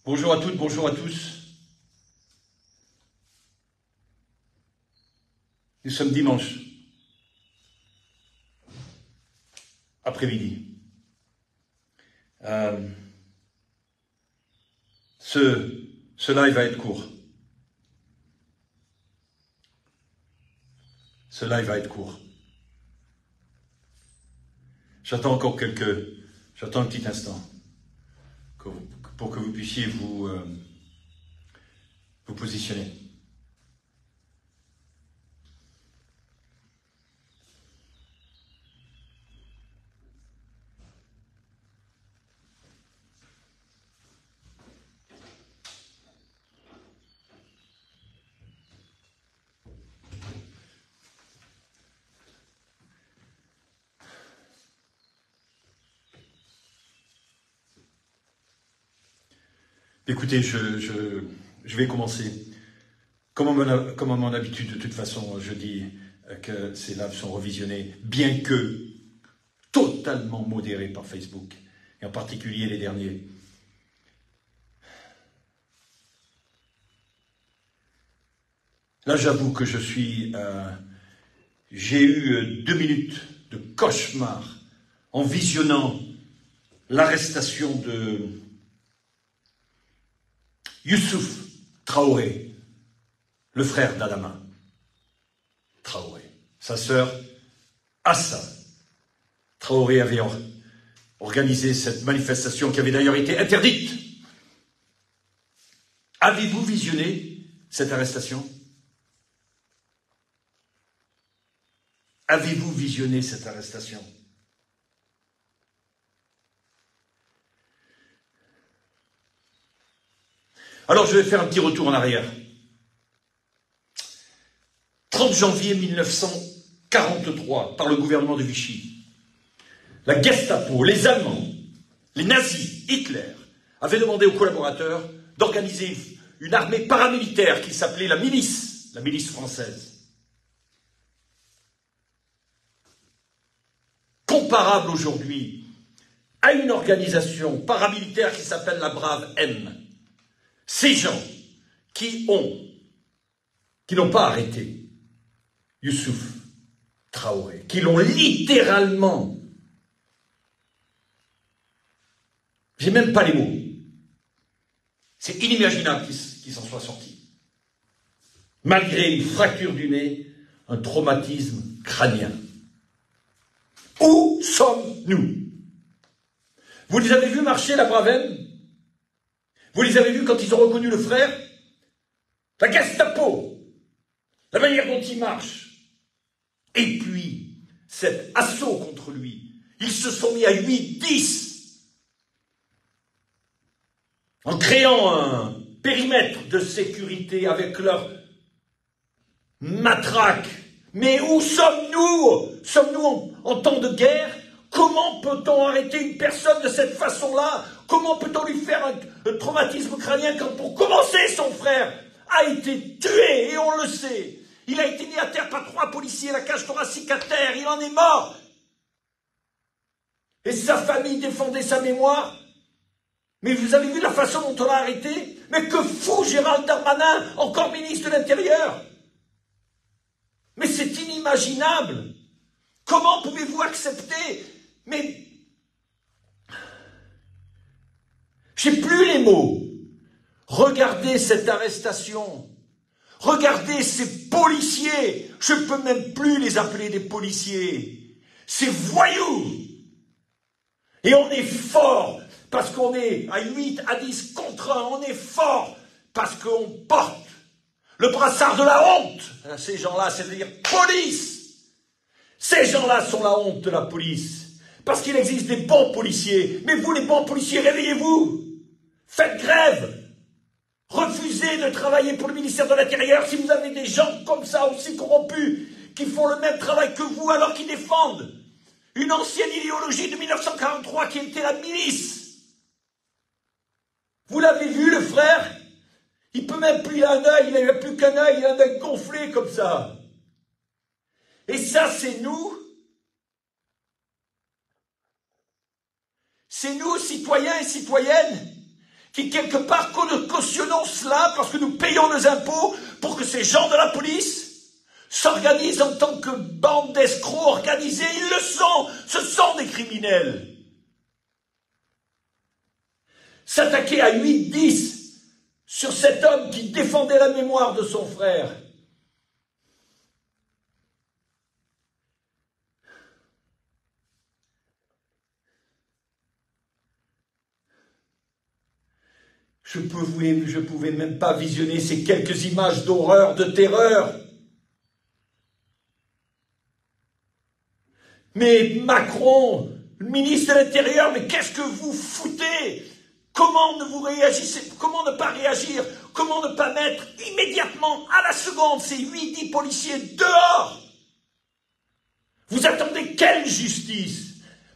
Bonjour à toutes, bonjour à tous. Nous sommes dimanche, après-midi. Ce live va être court. Ce live va être court. J'attends un petit instant pour que vous puissiez vous positionner. Écoutez, je vais commencer. Comme à mon habitude, de toute façon, je dis que ces lives sont revisionnés, bien que totalement modérés par Facebook, et en particulier les derniers. Là, j'avoue que j'ai eu 2 minutes de cauchemar en visionnant l'arrestation de Youssouf Traoré, le frère d'Adama Traoré. Sa sœur, Assa Traoré, avait organisé cette manifestation qui avait d'ailleurs été interdite. Avez-vous visionné cette arrestation? Avez-vous visionné cette arrestation? Alors je vais faire un petit retour en arrière. 30 janvier 1943, par le gouvernement de Vichy, la Gestapo, les Allemands, les nazis, Hitler, avaient demandé aux collaborateurs d'organiser une armée paramilitaire qui s'appelait la milice française. Comparable aujourd'hui à une organisation paramilitaire qui s'appelle la Brave M. Ces gens qui n'ont pas arrêté Youssouf Traoré, qui l'ont littéralement, j'ai même pas les mots, c'est inimaginable qu'il s'en soit sorti, malgré une fracture du nez, un traumatisme crânien. Où sommes-nous? Vous les avez vus marcher, la Bravem? Vous les avez vus quand ils ont reconnu le frère? La Gestapo, la manière dont ils marchent. Et puis, cet assaut contre lui, ils se sont mis à 8-10 en créant un périmètre de sécurité avec leur matraque. Mais où sommes-nous? Sommes-nous en temps de guerre? Comment peut-on arrêter une personne de cette façon-là? Comment peut-on lui faire un traumatisme crânien quand, pour commencer, son frère a été tué, et on le sait. Il a été mis à terre par 3 policiers, la cage thoracique à terre, il en est mort. Et sa famille défendait sa mémoire. Mais vous avez vu la façon dont on l'a arrêté? Mais que fout Gérald Darmanin, encore ministre de l'Intérieur? Mais c'est inimaginable. Comment pouvez-vous accepter? Mais j'ai plus les mots. Regardez cette arrestation. Regardez ces policiers. Je ne peux même plus les appeler des policiers. Ces voyous. Et on est fort parce qu'on est à 8 à 10 contre 1. On est fort parce qu'on porte le brassard de la honte. Ces gens-là, c'est-à-dire police. Ces gens-là sont la honte de la police. Parce qu'il existe des bons policiers. Mais vous, les bons policiers, réveillez-vous. Faites grève. Refusez de travailler pour le ministère de l'Intérieur si vous avez des gens comme ça, aussi corrompus, qui font le même travail que vous alors qu'ils défendent une ancienne idéologie de 1943 qui était la milice. Vous l'avez vu, le frère? Il peut même plus, il a un œil, il n'a plus qu'un œil, il a un œil gonflé comme ça. Et ça, c'est nous. C'est nous, citoyens et citoyennes, qui quelque part cautionnons cela parce que nous payons nos impôts pour que ces gens de la police s'organisent en tant que bande d'escrocs organisés. Ils le sont, ce sont des criminels. S'attaquer à 8-10 sur cet homme qui défendait la mémoire de son frère. Je pouvais même pas visionner ces quelques images d'horreur, de terreur. Mais Macron, le ministre de l'Intérieur, mais qu'est-ce que vous foutez? Comment ne pas réagir? Comment ne pas mettre immédiatement, à la seconde, ces 8-10 policiers dehors? Vous attendez quelle justice?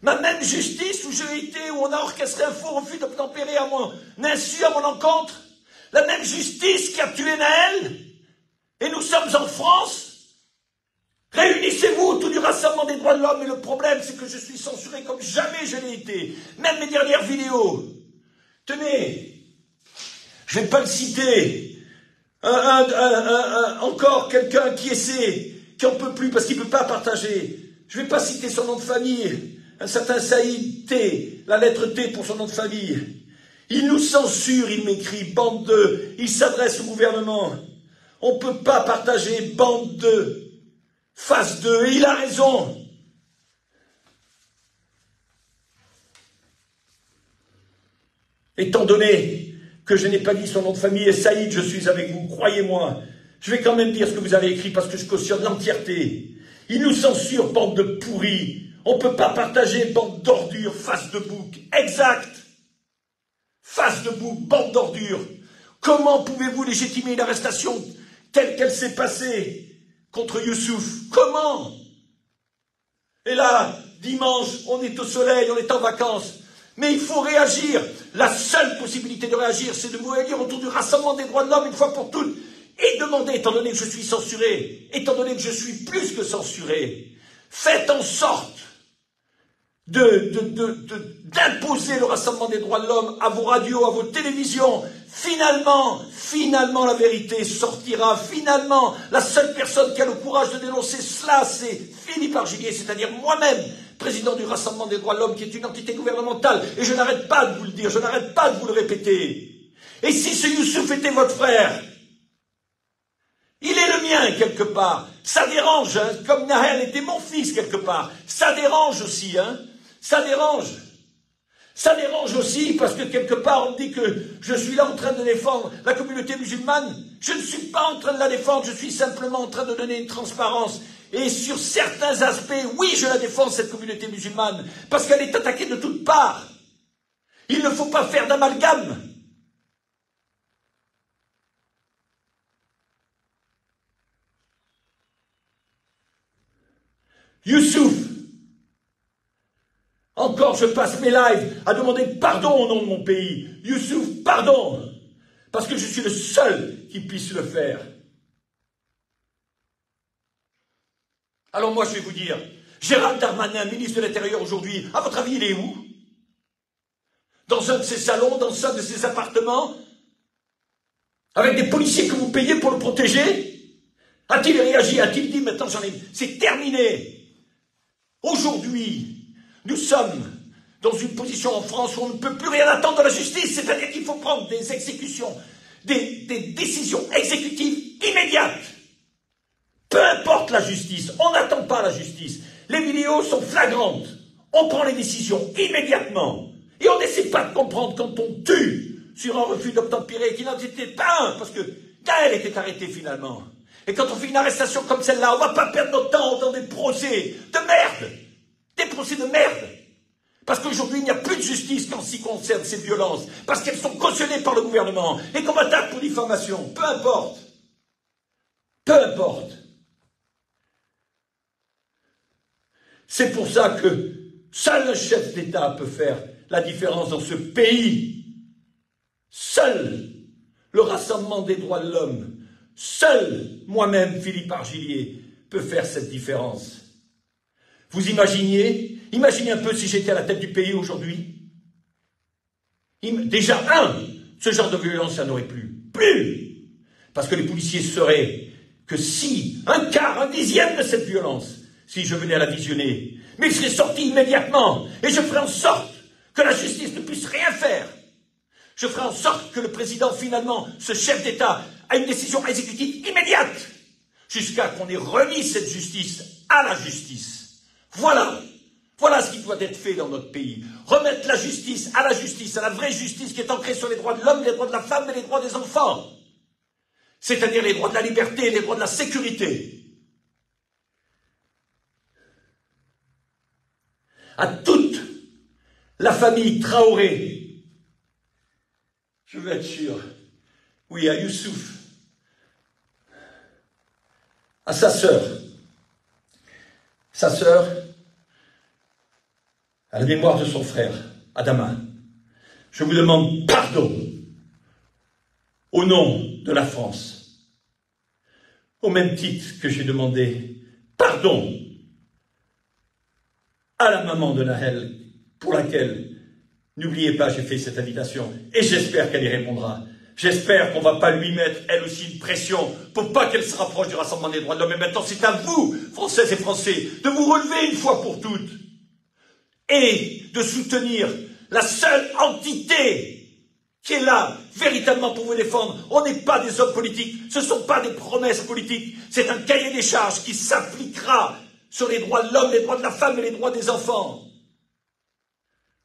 Ma même justice où j'ai été, où on a orchestré un faux refus d'obtempérer à mon insu, à mon encontre? La même justice qui a tué Naël? Et nous sommes en France? Réunissez-vous autour du rassemblement des droits de l'homme, mais le problème c'est que je suis censuré comme jamais je l'ai été. Même mes dernières vidéos. Tenez, je ne vais pas le citer. Encore quelqu'un qui essaie, qui n'en peut plus parce qu'il ne peut pas partager. Je ne vais pas citer son nom de famille. Un certain Saïd T, la lettre T pour son nom de famille. Il nous censure, il m'écrit, bande de, il s'adresse au gouvernement. On ne peut pas partager bande de, face de, et il a raison. Étant donné que je n'ai pas dit son nom de famille, et Saïd, je suis avec vous, croyez-moi, je vais quand même dire ce que vous avez écrit parce que je cautionne l'entièreté. Il nous censure, bande de pourris. On ne peut pas partager bande d'ordures, face de bouc. Exact. Face de bouc, bande d'ordures. Comment pouvez-vous légitimer une arrestation telle qu'elle s'est passée contre Youssouf? Comment? Et là, dimanche, on est au soleil, on est en vacances. Mais il faut réagir. La seule possibilité de réagir, c'est de vous réunir autour du rassemblement des droits de l'homme une fois pour toutes. Et demander, étant donné que je suis censuré, étant donné que je suis plus que censuré, faites en sorte d'imposer le rassemblement des droits de l'homme à vos radios, à vos télévisions. Finalement, la vérité sortira. Finalement, la seule personne qui a le courage de dénoncer cela, c'est Philippe Argillier, c'est-à-dire moi-même, président du Rassemblement des droits de l'homme, qui est une entité gouvernementale. Et je n'arrête pas de vous le dire, je n'arrête pas de vous le répéter. Et si ce Youssouf était votre frère, il est le mien quelque part. Ça dérange, hein, comme Naël était mon fils quelque part. Ça dérange aussi, hein. Ça dérange. Ça dérange aussi parce que quelque part on me dit que je suis là en train de défendre la communauté musulmane. Je ne suis pas en train de la défendre, je suis simplement en train de donner une transparence. Et sur certains aspects, oui, je la défends, cette communauté musulmane, parce qu'elle est attaquée de toutes parts. Il ne faut pas faire d'amalgame. Youssouf, encore je passe mes lives à demander pardon au nom de mon pays. Youssouf, pardon, parce que je suis le seul qui puisse le faire. Alors moi je vais vous dire, Gérald Darmanin, ministre de l'Intérieur aujourd'hui, à votre avis il est où? Dans un de ses salons, dans un de ses appartements? Avec des policiers que vous payez pour le protéger? A-t-il réagi? A-t-il dit maintenant c'est terminé? Aujourd'hui, nous sommes dans une position en France où on ne peut plus rien attendre de la justice, c'est-à-dire qu'il faut prendre des exécutions, des décisions exécutives immédiates. Peu importe la justice, on n'attend pas la justice. Les vidéos sont flagrantes. On prend les décisions immédiatement. Et on n'essaie pas de comprendre quand on tue sur un refus d'obtempérer, qui n'en était pas un, parce que Gaël était arrêté finalement. Et quand on fait une arrestation comme celle-là, on ne va pas perdre notre temps dans des procès de merde. Des procès de merde. Parce qu'aujourd'hui, il n'y a plus de justice quand s'y concerne ces violences. Parce qu'elles sont cautionnées par le gouvernement. Et qu'on m'attaque pour diffamation. Peu importe. Peu importe. C'est pour ça que seul le chef d'État peut faire la différence dans ce pays. Seul le Rassemblement des droits de l'homme, seul moi-même, Philippe Argillier, peut faire cette différence. Vous imaginez un peu si j'étais à la tête du pays aujourd'hui. Déjà, Ce genre de violence, ça n'aurait plus. Plus! Parce que les policiers sauraient que si, un quart, un dixième de cette violence, si je venais à la visionner, mais il serait sorti immédiatement, et je ferais en sorte que la justice ne puisse rien faire. Je ferai en sorte que le président, finalement, ce chef d'État, a une décision exécutive immédiate, jusqu'à qu'on ait remis cette justice à la justice. Voilà. Voilà ce qui doit être fait dans notre pays. Remettre la justice, à la vraie justice qui est ancrée sur les droits de l'homme, les droits de la femme et les droits des enfants. C'est-à-dire les droits de la liberté, les droits de la sécurité. À toute la famille Traoré, je veux être sûr, oui, à Youssouf, à sa sœur, à la mémoire de son frère, Adama, je vous demande pardon au nom de la France, au même titre que j'ai demandé pardon à la maman de Nahel, pour laquelle, n'oubliez pas, j'ai fait cette invitation, et j'espère qu'elle y répondra. J'espère qu'on ne va pas lui mettre, elle aussi, une pression pour pas qu'elle se rapproche du Rassemblement des droits de l'homme. Et maintenant, c'est à vous, Françaises et Français, de vous relever une fois pour toutes et de soutenir la seule entité qui est là, véritablement pour vous défendre. On n'est pas des hommes politiques, ce ne sont pas des promesses politiques, c'est un cahier des charges qui s'appliquera sur les droits de l'homme, les droits de la femme et les droits des enfants.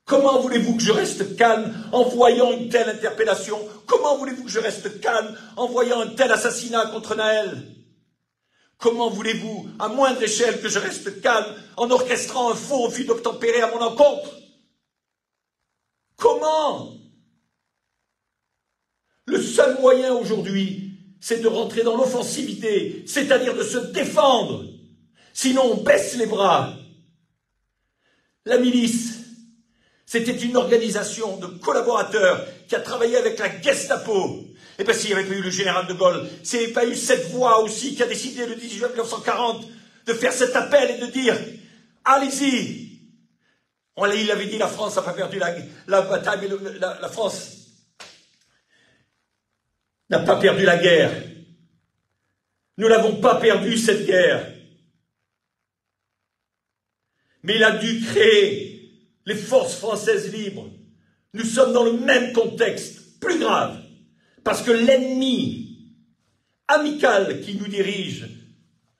Comment voulez-vous que je reste calme en voyant une telle interpellation? Comment voulez-vous que je reste calme en voyant un tel assassinat contre Nahel? Comment voulez-vous, à moindre échelle, que je reste calme en orchestrant un faux refus d'obtempérer à mon encontre? Comment? Le seul moyen aujourd'hui, c'est de rentrer dans l'offensivité, c'est-à-dire de se défendre. Sinon, on baisse les bras. La milice, c'était une organisation de collaborateurs qui a travaillé avec la Gestapo. Et bien, s'il n'y avait pas eu le général de Gaulle, s'il n'y avait pas eu cette voix aussi qui a décidé le 18 juin 1940 de faire cet appel et de dire « Allez-y !» Il avait dit « La France n'a pas perdu la bataille, mais la France n'a pas perdu la guerre. Nous n'avons pas perdu cette guerre. Mais il a dû créer les forces françaises libres. Nous sommes dans le même contexte, plus grave, parce que l'ennemi amical qui nous dirige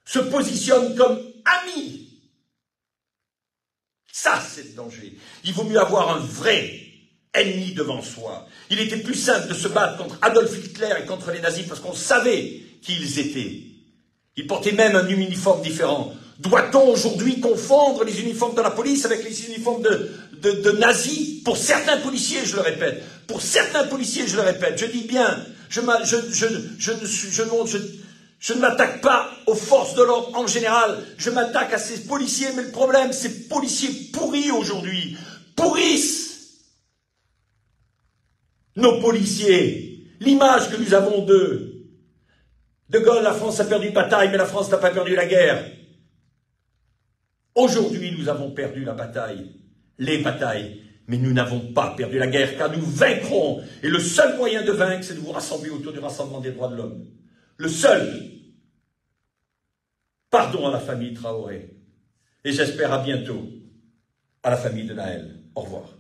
se positionne comme ami. Ça, c'est le danger. Il vaut mieux avoir un vrai ennemi devant soi. Il était plus simple de se battre contre Adolf Hitler et contre les nazis parce qu'on savait qui ils étaient. Ils portaient même un uniforme différent. Doit-on aujourd'hui confondre les uniformes de la police avec les uniformes de nazis? Pour certains policiers, je le répète. Pour certains policiers, je le répète. Je dis bien, je ne m'attaque pas aux forces de l'ordre en général. Je m'attaque à ces policiers. Mais le problème, ces policiers pourris aujourd'hui pourrissent nos policiers. L'image que nous avons d'eux. De Gaulle, la France a perdu une bataille, mais la France n'a pas perdu la guerre. Aujourd'hui, nous avons perdu la bataille, les batailles, mais nous n'avons pas perdu la guerre, car nous vaincrons. Et le seul moyen de vaincre, c'est de vous rassembler autour du Rassemblement des droits de l'homme. Le seul. Pardon à la famille Traoré. Et j'espère à bientôt à la famille de Nahel. Au revoir.